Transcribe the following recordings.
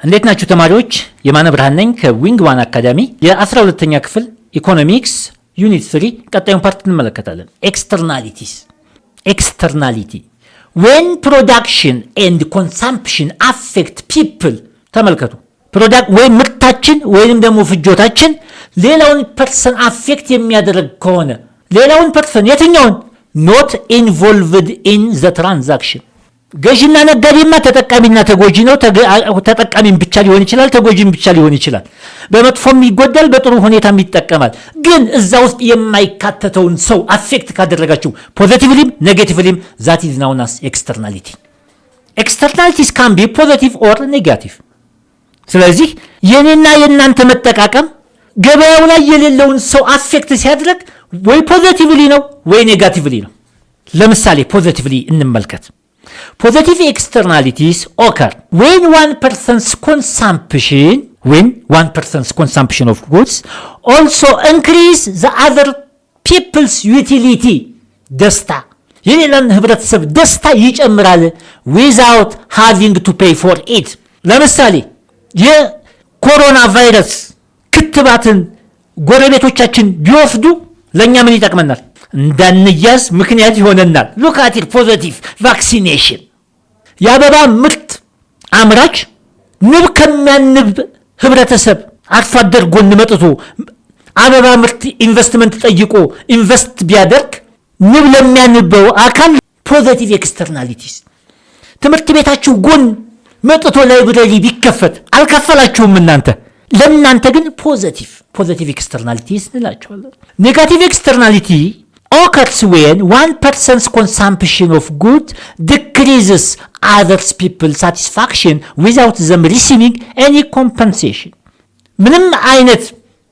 እንዴት ናችሁ ተማሪዎች? የማነ ብርሃን ነኝ ከዊንግ ዋን አካዳሚ የ12ኛ ክፍል ኢኮኖሚክስ ዩኒት 3 ቀጣዩን ፓርት እንመለከታለን። ኤክስተርናሊቲ when production and consumption affect people። ተመልከቱ፣ ፕሮዳክት ወይ ምርታችን ወይንም ደግሞ ፍጆታችን ሌላውን ፐርሰን አፌክት የሚያደርግ ከሆነ ሌላውን ፐርሰን የትኛውን not involved in the transaction። ገዥና ነጋዴማ ተጠቃሚና ተጎጂ ነው። ተጠቃሚም ብቻ ሊሆን ይችላል፣ ተጎጂም ብቻ ሊሆን ይችላል። በመጥፎም ይጎዳል፣ በጥሩ ሁኔታም ይጠቀማል። ግን እዛ ውስጥ የማይካተተውን ሰው አፌክት ካደረጋችሁ ፖዚቲቭሊም ኔጌቲቭሊም that is known as externality። externalities can be positive or negative። ስለዚህ የኔና የናንተ መጠቃቀም ገበያው ላይ የሌለውን ሰው አፌክት ሲያደርግ ወይ ፖዚቲቭሊ ነው ወይ ኔጋቲቭሊ ነው። ለምሳሌ ፖዚቲቭሊ እንመልከት። Positive externalities occur when one person's consumption of goods also increase the other people's utility። ደስታ የሌላን ህብረተሰብ ደስታ ይጨምራል without having to pay for it። ለምሳሌ የኮሮና ቫይረስ ክትባትን ጎረቤቶቻችን ቢወስዱ ለኛ ምን ይጠቅመናል? እንዳንያዝ ምክንያት ይሆነናል። look at it positive vaccination። የአበባ ምርት አምራች ንብ ከሚያንብ ህብረተሰብ አርሶ አደር ጎን መጥቶ አበባ ምርት ኢንቨስትመንት ጠይቆ ኢንቨስት ቢያደርግ ንብ ለሚያንበው አካል ፖዚቲቭ ኤክስተርናሊቲስ። ትምህርት ቤታችሁ ጎን መጥቶ ላይብረሪ ቢከፈት አልከፈላችሁም እናንተ፣ ለእናንተ ግን ፖዚቲቭ ኤክስተርናሊቲስ እንላቸዋለን። ኔጋቲቭ ኤክስተርናሊቲ occurs when one person's consumption of good decreases others people's satisfaction without them receiving any compensation። ምንም አይነት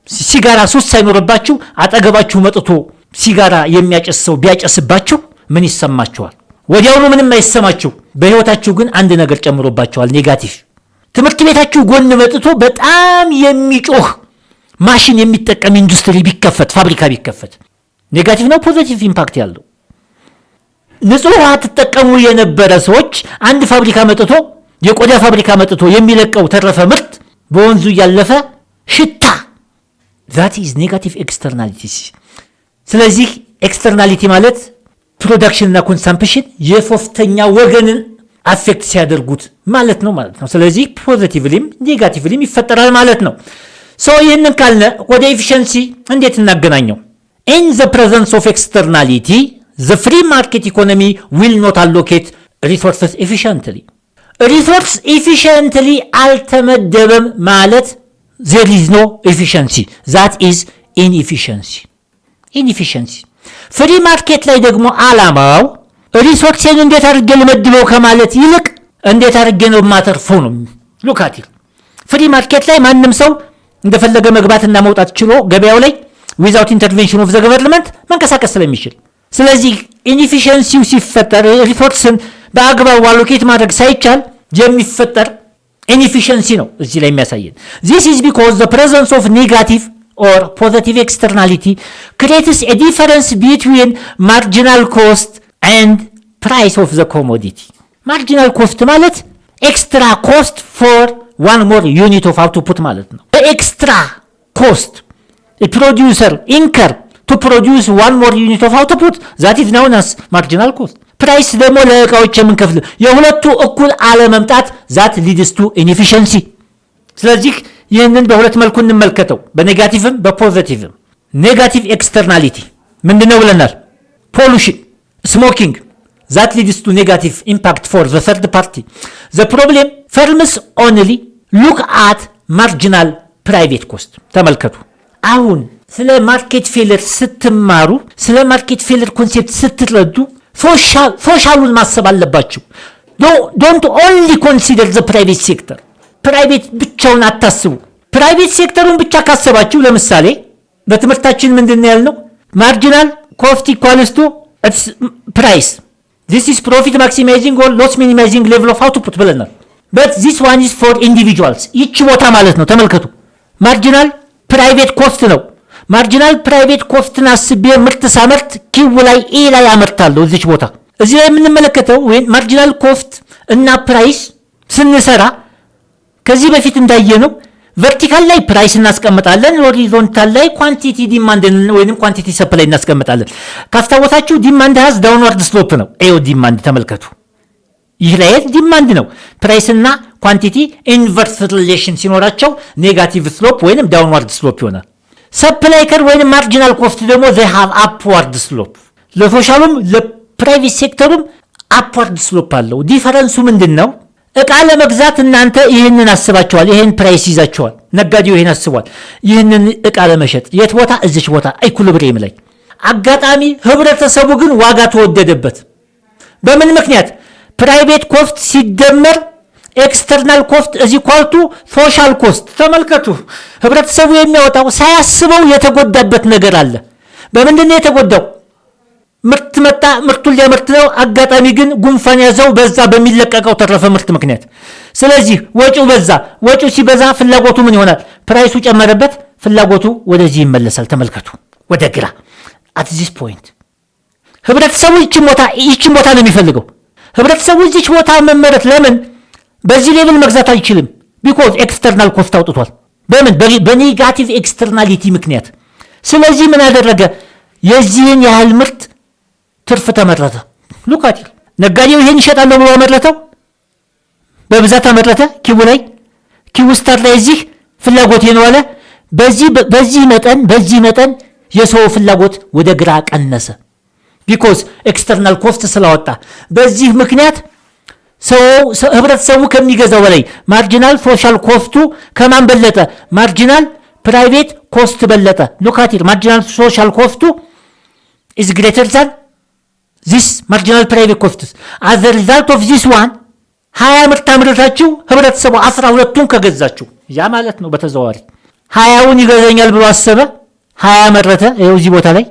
ሲጋራ ሱስ ሳይኖርባችሁ አጠገባችሁ መጥቶ ሲጋራ የሚያጨስ ሰው ቢያጨስባችሁ ምን ይሰማችኋል? ወዲያውኑ ምንም አይሰማችሁ። በህይወታችሁ ግን አንድ ነገር ጨምሮባችኋል፣ ኔጋቲቭ። ትምህርት ቤታችሁ ጎን መጥቶ በጣም የሚጮህ ማሽን የሚጠቀም ኢንዱስትሪ ቢከፈት፣ ፋብሪካ ቢከፈት ኔጋቲቭ ነው ፖዚቲቭ ኢምፓክት ያለው? ንጹህ ውሃ ተጠቀሙ የነበረ ሰዎች አንድ ፋብሪካ መጥቶ የቆዳ ፋብሪካ መጥቶ የሚለቀው ተረፈ ምርት በወንዙ ያለፈ ሽታ that is negative externalities። ስለዚህ ኤክስተርናሊቲ ማለት ፕሮዳክሽን እና ኮንሰምፕሽን የሶስተኛ ወገንን አፌክት ሲያደርጉት ማለት ነው። ስለዚህ ፖዚቲቭሊም ኔጋቲቭሊም ይፈጠራል ማለት ነው። ይህንን ካልነ ወደ ኤፊሽንሲ እንዴት እናገናኘው? In the presence of externality, the free market economy will not allocate resources efficiently. Resource efficiently አልተመደበም ማለት there is no efficiency. That is inefficiency. ፍሪ ማርኬት ላይ ደግሞ አላማው ሪሶርሴን እንዴት አድርጌ ልመድበው ከማለት ይልቅ እንዴት አድርጌ ነው ማተርፈው ነው። look at it። ፍሪ ማርኬት ላይ ማንም ሰው እንደፈለገ መግባትና መውጣት ችሎ ገበያው ላይ without intervention of the government መንቀሳቀስ ስለሚችል፣ ስለዚህ ኢንኤፊሽንሲው ሲፈጠር ሪሶርስን በአግባቡ አሎኬት ማድረግ ሳይቻል የሚፈጠር ኢንኤፊሽንሲ ነው እዚህ ላይ የሚያሳየን። this is because the presence of negative or positive externality creates a difference between marginal cost and price of the commodity። marginal cost ማለት extra cost for one more unit of output ማለት ነው። extra cost a producer incur to produce one more unit of output that is known as marginal cost። price ደግሞ ለእቃዎች የምንከፍል የሁለቱ እኩል አለመምጣት that leads to inefficiency። ስለዚህ ይህንን በሁለት መልኩ እንመልከተው፣ በኔጋቲቭም በፖዚቲቭም። ኔጋቲቭ ኤክስተርናሊቲ ምንድነው ብለናል? ፖሉሽን፣ ስሞኪንግ that leads to negative impact for the third party. The problem firms only look at marginal private cost። ተመልከቱ፣ አሁን ስለ ማርኬት ፌለር ስትማሩ፣ ስለ ማርኬት ፌለር ኮንሴፕት ስትረዱ ሶሻሉን ማሰብ አለባችሁ። don't only consider the private sector። ፕራይቬት ብቻውን አታስቡ። ፕራይቬት ሴክተሩን ብቻ ካሰባችሁ፣ ለምሳሌ በትምህርታችን ምንድነው ያልነው? ማርጂናል ኮስት ኢኳልስ ቱ ፕራይስ። this is profit maximizing or loss minimizing level of output ብለናል። but this one is for individuals። ይቺ ቦታ ማለት ነው ተመልከቱ፣ ማርጂናል ፕራይቬት ኮስት ነው። ማርጂናል ፕራይቬት ኮስትን አስቤ ምርት ሳመርት ኪው ላይ ኤ ላይ አመርታለሁ። እዚች ቦታ እዚህ ላይ የምንመለከተው ወይ ማርጂናል ኮስት እና ፕራይስ ስንሰራ ከዚህ በፊት እንዳየነው ቨርቲካል ላይ ፕራይስ እናስቀምጣለን፣ ሆሪዞንታል ላይ ኳንቲቲ ዲማንድ ወይንም ኳንቲቲ ሰፕላይ እናስቀምጣለን። ካስታወሳችሁ ዲማንድ ሃዝ ዳውንዋርድ ስሎፕ ነው። ዲማንድ ተመልከቱ። ይህ ላይ ዲማንድ ነው። ፕራይስ እና ኳንቲቲ ኢንቨርስ ሪሌሽን ሲኖራቸው ኔጋቲቭ ስሎፕ ወይንም ዳውንዋርድ ስሎፕ ይሆናል። ሰፕላይ ከር ወይንም ማርጂናል ኮስት ደግሞ they have upward slope። ለሶሻሉም ለፕራይቬት ሴክተሩም upward slope አለው። ዲፈረንሱ ምንድነው? እቃ ለመግዛት እናንተ ይህንን አስባቸዋል፣ ይህን ፕራይስ ይዛቸዋል። ነጋዴው ይህን አስቧል። ይህንን እቃ ለመሸጥ የት ቦታ? እዚች ቦታ ኢኩሊብሪየም ላይ። አጋጣሚ ህብረተሰቡ ግን ዋጋ ተወደደበት። በምን ምክንያት? ፕራይቬት ኮስት ሲደመር ኤክስተርናል ኮስት እዚህ ኳልቱ ሶሻል ኮስት። ተመልከቱ፣ ህብረተሰቡ የሚያወጣው ሳያስበው የተጎዳበት ነገር አለ። በምንድን ነው የተጎዳው? ምርት መጣ፣ ምርቱን ሊያመርት ነው። አጋጣሚ ግን ጉንፋን ያዘው፣ በዛ በሚለቀቀው ተረፈ ምርት ምክንያት። ስለዚህ ወጪው በዛ። ወጪው ሲበዛ ፍላጎቱ ምን ይሆናል? ፕራይሱ ጨመረበት፣ ፍላጎቱ ወደዚህ ይመለሳል። ተመልከቱ፣ ወደ ግራ። አት ዚስ ፖይንት ህብረተሰቡ ይችን ቦታ ነው የሚፈልገው። ህብረተሰቡ እዚች ቦታ መመረት ለምን በዚህ ሌቭል መግዛት አይችልም? ቢኮዝ ኤክስተርናል ኮስት አውጥቷል። በምን? በኔጋቲቭ ኤክስተርናሊቲ ምክንያት። ስለዚህ ምን አደረገ? የዚህን ያህል ምርት ትርፍ ተመረተ። ሉካቲ ነጋዴው ይሄን ይሸጣል ብሎ አመረተው፣ በብዛት አመረተ። ኪው ስታር ላይ እዚህ ፍላጎት ነው አለ። በዚህ መጠን የሰው ፍላጎት ወደ ግራ ቀነሰ። ቢኮዝ ኤክስተርናል ኮስት ስላወጣ። በዚህ ምክንያት ህብረተሰቡ ከሚገዛው በላይ ማርጂናል ሶሻል ኮስቱ ከማን በለጠ? ማርጂናል ፕራይቬት ኮስት በለጠ። ሉካቲር ማርጂናል ሶሻል ኮስቱ is greater than this marginal private costs. as a result of this one 20 ምርት አምርታችሁ ህብረተሰቡ 12ቱን ከገዛችሁ ያ ማለት ነው በተዘዋዋሪ 20ውን ይገዛኛል ብሎ አሰበ። 20 መረተ። ይኸው እዚህ ቦታ ላይ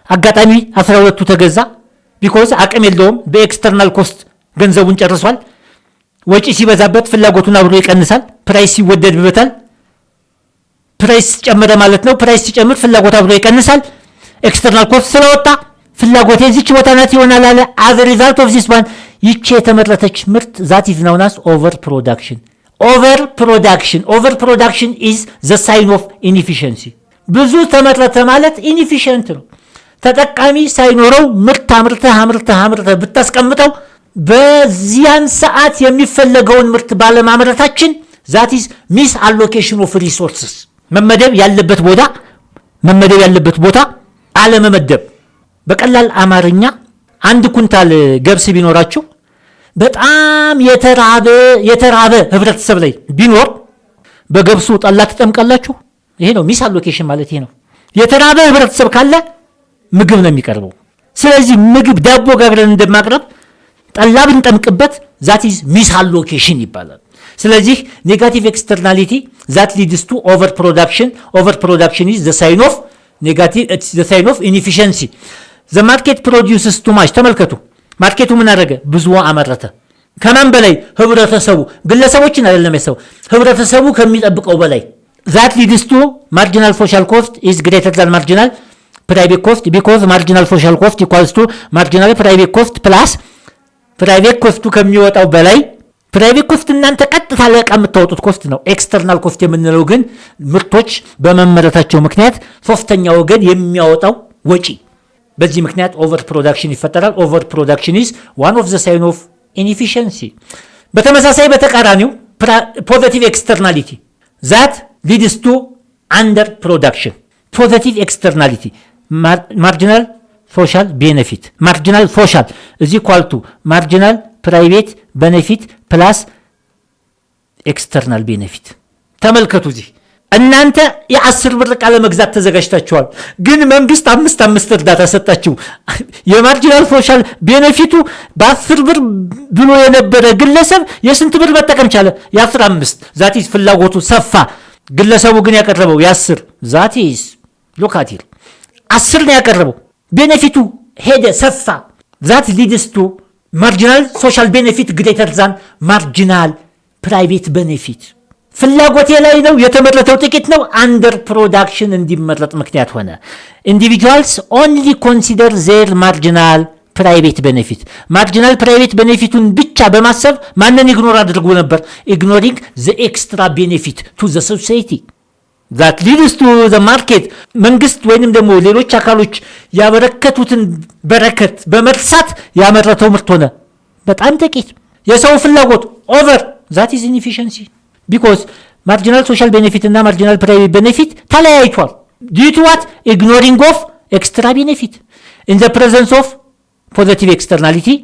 አጋጣሚ 12ቱ ተገዛ። ቢኮዝ አቅም የለውም። በኤክስተርናል ኮስት ገንዘቡን ጨርሷል። ወጪ ሲበዛበት ፍላጎቱን አብሮ ይቀንሳል። ፕራይስ ይወደድበታል። ፕራይስ ጨመረ ማለት ነው። ፕራይስ ሲጨምር ፍላጎት አብሮ ይቀንሳል። ኤክስተርናል ኮስት ስለወጣ ፍላጎት የዚች ቦታ ናት ይሆናል አለ። as a result of this one ይቺ የተመረተች ምርት that is known as overproduction. Overproduction is the sign of inefficiency. ብዙ ተመረተ ማለት ኢንኤፊሽንት ነው። ተጠቃሚ ሳይኖረው ምርት አምርተህ ብታስቀምጠው በዚያን ሰዓት የሚፈለገውን ምርት ባለማምረታችን that is misallocation of resources። መመደብ ያለበት ቦታ አለመመደብ። በቀላል አማርኛ አንድ ኩንታል ገብስ ቢኖራችሁ በጣም የተራበ ህብረተሰብ ላይ ቢኖር በገብሱ ጠላ ትጠምቃላችሁ? ይሄ ነው ሚስ አሎኬሽን ማለት። ይሄ ነው የተራበ ህብረተሰብ ካለ ምግብ ነው የሚቀርበው። ስለዚህ ምግብ ዳቦ ጋግረን እንደማቅረብ ጠላ ብንጠምቅበት that is ሚስ አሎኬሽን ይባላል። ስለዚህ ኔጋቲቭ ኤክስተርናሊቲ that leads to overproduction is the sign of inefficiency. the market produces too much. ተመልከቱ፣ ማርኬቱ ምን አደረገ? ብዙ አመረተ። ከማን በላይ? ህብረተሰቡ። ግለሰቦችን አይደለም ያሰው፣ ህብረተሰቡ ከሚጠብቀው በላይ። that leads to marginal social cost is greater than marginal private cost because marginal social cost equals to marginal private cost plus private cost ከሚወጣው በላይ። ፕራይቬት ኮስት እናንተ ቀጥታ ለቃ የምታወጡት ኮስት ነው። ኤክስተርናል ኮስት የምንለው ግን ምርቶች በመመረታቸው ምክንያት ሶስተኛ ወገን የሚያወጣው ወጪ። በዚህ ምክንያት ኦቨር ፕሮዳክሽን ይፈጠራል። ኦቨር ፕሮዳክሽን is one of the sign of inefficiency. በተመሳሳይ በተቃራኒው ፖዚቲቭ ኤክስተርናሊቲ that leads to under production. ፖዚቲቭ ኤክስተርናሊቲ ማርጂናል ሶሻል ቤኔፊት። ማርጂናል ሶሻል is equal to ማርጂናል ፕራይቬት ቤኔፊት ፕላስ ኤክስተርናል ቤኔፊት። ተመልከቱ፣ እዚህ እናንተ የ10 ብር ዕቃ ለመግዛት ተዘጋጅታችኋል፣ ግን መንግስት 5 እርዳታ ሰጣችሁ። የማርጂናል ሶሻል ቤኔፊቱ በ10 ብር ብሎ የነበረ ግለሰብ የስንት ብር መጠቀም ቻለ? የ15። ዛቲስ ፍላጎቱ ሰፋ። ግለሰቡ ግን ያቀረበው የ10። ዛቲስ ሎካቲር 10 ነው ያቀረበው፣ ቤኔፊቱ ሄደ ሰፋ። ዛት ሊድስ ቱ ማርጂናል ሶሻል ቤኔፊት ግሬተር ዛን ማርጂናል ፕራይቬት ቤኔፊት። ፍላጎቴ ላይ ነው የተመረተው ጥቂት ነው፣ አንደር ፕሮዳክሽን እንዲመረጥ ምክንያት ሆነ። ኢንዲቪጁዋልስ ኦንሊ ኮንሲደር ዜር ማርጂናል ፕራይቬት ቤኔፊት። ማርጂናል ፕራይቬት ቤኔፊቱን ብቻ በማሰብ ማንን ኢግኖር አድርጎ ነበር? ኢግኖሪንግ ዘ ኤክስትራ ቤኔፊት ቱ ዘ ሶሳይቲ that leads to the market። መንግስት ወይንም ደግሞ ሌሎች አካሎች ያበረከቱትን በረከት በመርሳት ያመረተው ምርት ሆነ በጣም ጥቂት። የሰው ፍላጎት ኦቨር that is inefficiency because marginal social benefit እና marginal private benefit ተለያይቷል due to what? Ignoring of extra benefit in the presence of positive externality.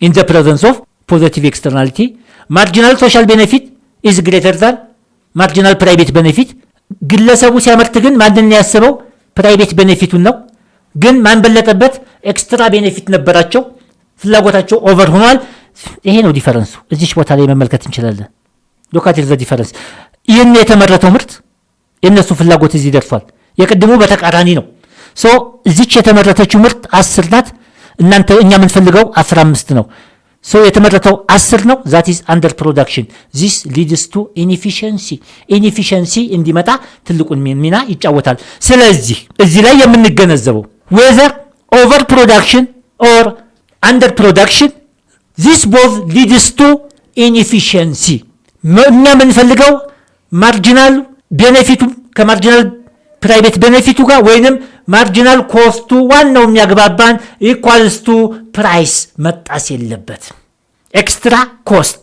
In the presence of positive externality, marginal social benefit is greater than marginal private benefit። ግለሰቡ ሲያመርት ግን ማንን ያስበው? ፕራይቬት ቤኔፊቱን ነው። ግን ማን በለጠበት? ኤክስትራ ቤኔፊት ነበራቸው፣ ፍላጎታቸው ኦቨር ሆኗል። ይሄ ነው ዲፈረንሱ። እዚህ ቦታ ላይ መመልከት እንችላለን። ሎክ አት ዘ ዲፈረንስ። ይህን የተመረተው ምርት የነሱ ፍላጎት እዚህ ደርሷል። የቅድሙ በተቃራኒ ነው። ሶ እዚች የተመረተችው ምርት 10 ናት። እናንተ እኛ የምንፈልገው 15 ነው። ሶ የተመረተው 10 ነው። that is under production. this leads to inefficiency. inefficiency እንዲመጣ ትልቁን ሚና ይጫወታል። ስለዚህ እዚህ ላይ የምንገነዘበው whether over production or under production, this both leads to inefficiency. እኛ የምንፈልገው ማርጂናል ቤኔፊቱ ከማርጂናል ፕራይቬት ቤኔፊቱ ጋር ወይንም ማርጂናል ኮስቱ ዋናው የሚያግባባን ኢኳልስ ቱ ፕራይስ መጣስ የለበት። ኤክስትራ ኮስት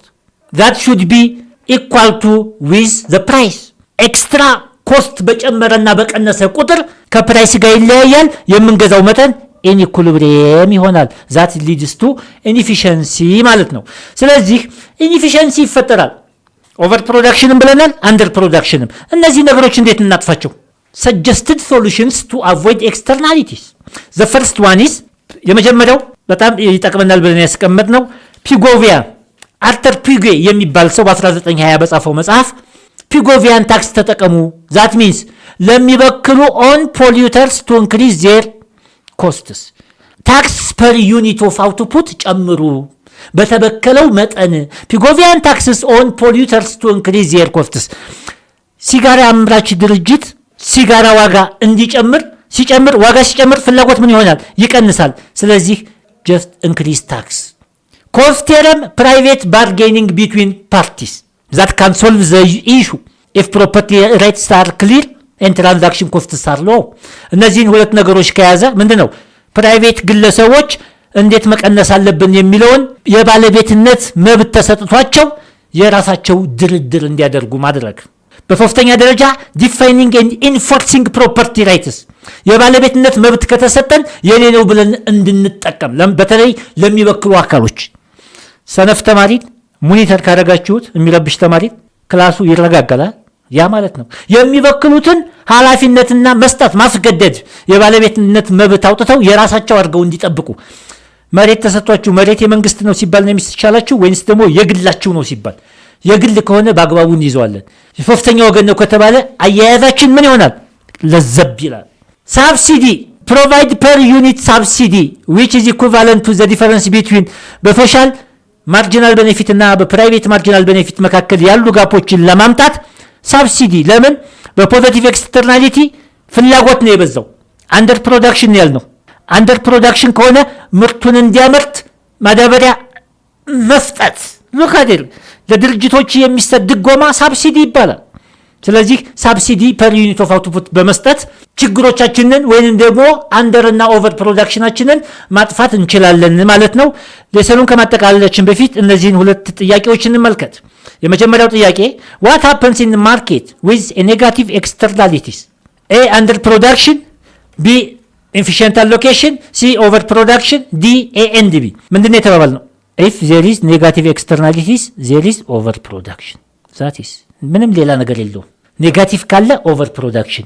that should be equal to with the price. ኤክስትራ ኮስት በጨመረና በቀነሰ ቁጥር ከፕራይስ ጋር ይለያያል። የምንገዛው መጠን ኢንኢኩሊብሪየም ይሆናል። that leads to inefficiency ማለት ነው። ስለዚህ ኢንኢፊሸንሲ ይፈጠራል። ኦቨር ፕሮዳክሽንም ብለናል፣ አንደር ፕሮዳክሽንም። እነዚህ ነገሮች እንዴት እናጥፋቸው? suggested solutions to avoid externalities. the first one is የመጀመሪያው በጣም ይጠቅመናል ብለን ያስቀመጥነው ፒጎቪያን አርተር ፒጌ የሚባል ሰው በ1920 በጻፈው መጽሐፍ ፒጎቪያን ታክስ ተጠቀሙ። that means ለሚበክሉ on polluters to increase their costs. ታክስ per unit of output ጨምሩ በተበከለው መጠን። ፒጎቪያን ታክስስ on polluters to increase their costs. ሲጋራ አምራች ድርጅት ሲጋራ ዋጋ እንዲጨምር ሲጨምር ዋጋ ሲጨምር ፍላጎት ምን ይሆናል? ይቀንሳል። ስለዚህ just increase tax. cost theorem, private bargaining between parties that can solve the issue if property rights are clear and transaction costs are low. እነዚህን ሁለት ነገሮች ከያዘ ምንድነው ፕራይቬት ግለሰቦች እንዴት መቀነስ አለብን የሚለውን የባለቤትነት መብት ተሰጥቷቸው የራሳቸው ድርድር እንዲያደርጉ ማድረግ። በሶስተኛ ደረጃ ዲፋይኒንግ ኤንድ ኢንፎርሲንግ ፕሮፐርቲ ራይትስ የባለቤትነት መብት ከተሰጠን የኔ ነው ብለን እንድንጠቀም በተለይ ለሚበክሉ አካሎች። ሰነፍ ተማሪ ሞኒተር ካደረጋችሁት የሚረብሽ ተማሪ ክላሱ ይረጋጋል። ያ ማለት ነው የሚበክሉትን ኃላፊነትና መስጠት ማስገደድ፣ የባለቤትነት መብት አውጥተው የራሳቸው አድርገው እንዲጠብቁ። መሬት ተሰጥቷችሁ መሬት የመንግስት ነው ሲባል ነው የሚስቻላችሁ ወይስ ደግሞ የግላችሁ ነው ሲባል የግል ከሆነ በአግባቡ እንይዘዋለን። ሶስተኛ ወገን ነው ከተባለ አያያዛችን ምን ይሆናል? ለዘብ ይላል። ሳብሲዲ provide per unit subsidy which is equivalent to the difference between በሶሻል ማርጂናል ቤኔፊት እና በፕራይቬት ማርጂናል ቤኔፊት መካከል ያሉ ጋፖችን ለማምጣት ሳብሲዲ። ለምን? በፖዚቲቭ ኤክስተርናሊቲ ፍላጎት ነው የበዛው። አንደር ፕሮዳክሽን ያልነው አንደር ፕሮዳክሽን ከሆነ ምርቱን እንዲያመርት ማዳበሪያ መስጠት ለካደር ለድርጅቶች የሚሰጥ ድጎማ ሳብሲዲ ይባላል። ስለዚህ ሳብሲዲ ፐር ዩኒት ኦፍ አውትፑት በመስጠት ችግሮቻችንን ወይንም ደግሞ አንደርና ኦቨር ፕሮዳክሽናችንን ማጥፋት እንችላለን ማለት ነው። ለሰሉን ከማጠቃለላችን በፊት እነዚህን ሁለት ጥያቄዎች እንመልከት። የመጀመሪያው ጥያቄ what happens in the market with a negative externalities? A under production, B efficient allocation, C over production, D A and B። ምንድነው የተባባልነው? if there is negative externalities there is over production. that is ምንም ሌላ ነገር የለውም። ኔጋቲቭ ካለ ኦቨር ፕሮዳክሽን፣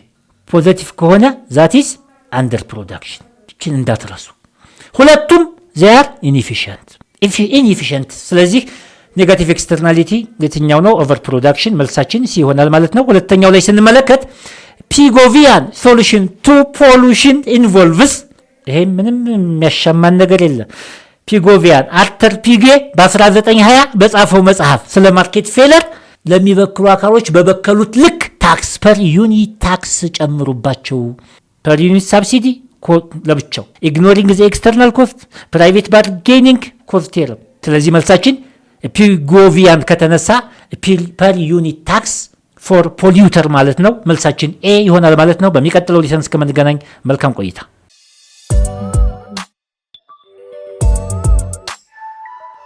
ፖዚቲቭ ከሆነ that is under production። እቺን እንዳትረሱ። ሁለቱም they are inefficient። ስለዚህ ኔጋቲቭ ኤክስተርናሊቲ የትኛው ነው? ኦቨር ፕሮዳክሽን። መልሳችን ሲ ይሆናል ማለት ነው። ሁለተኛው ላይ ስንመለከት ፒጎቪያን ሶሉሽን ቱ ፖሉሽን ኢንቮልቭስ። ይሄ ምንም የሚያሻማን ነገር የለም። ፒጎቪያን አርተር ፒጌ በ1920 በጻፈው መጽሐፍ ስለ ማርኬት ፌለር ለሚበክሉ አካሎች በበከሉት ልክ ታክስ ፐር ዩኒት ታክስ ጨምሩባቸው። ፐር ዩኒት ሳብሲዲ ለብቻው ኢግኖሪንግ ዘ ኤክስተርናል ኮስት ፕራይቬት ባርጌኒንግ ኮስት የለም። ስለዚህ መልሳችን ፒጎቪያን ከተነሳ ፐር ዩኒት ታክስ ፎር ፖሊዩተር ማለት ነው። መልሳችን ኤ ይሆናል ማለት ነው። በሚቀጥለው ሊሰንስ እስከምንገናኝ መልካም ቆይታ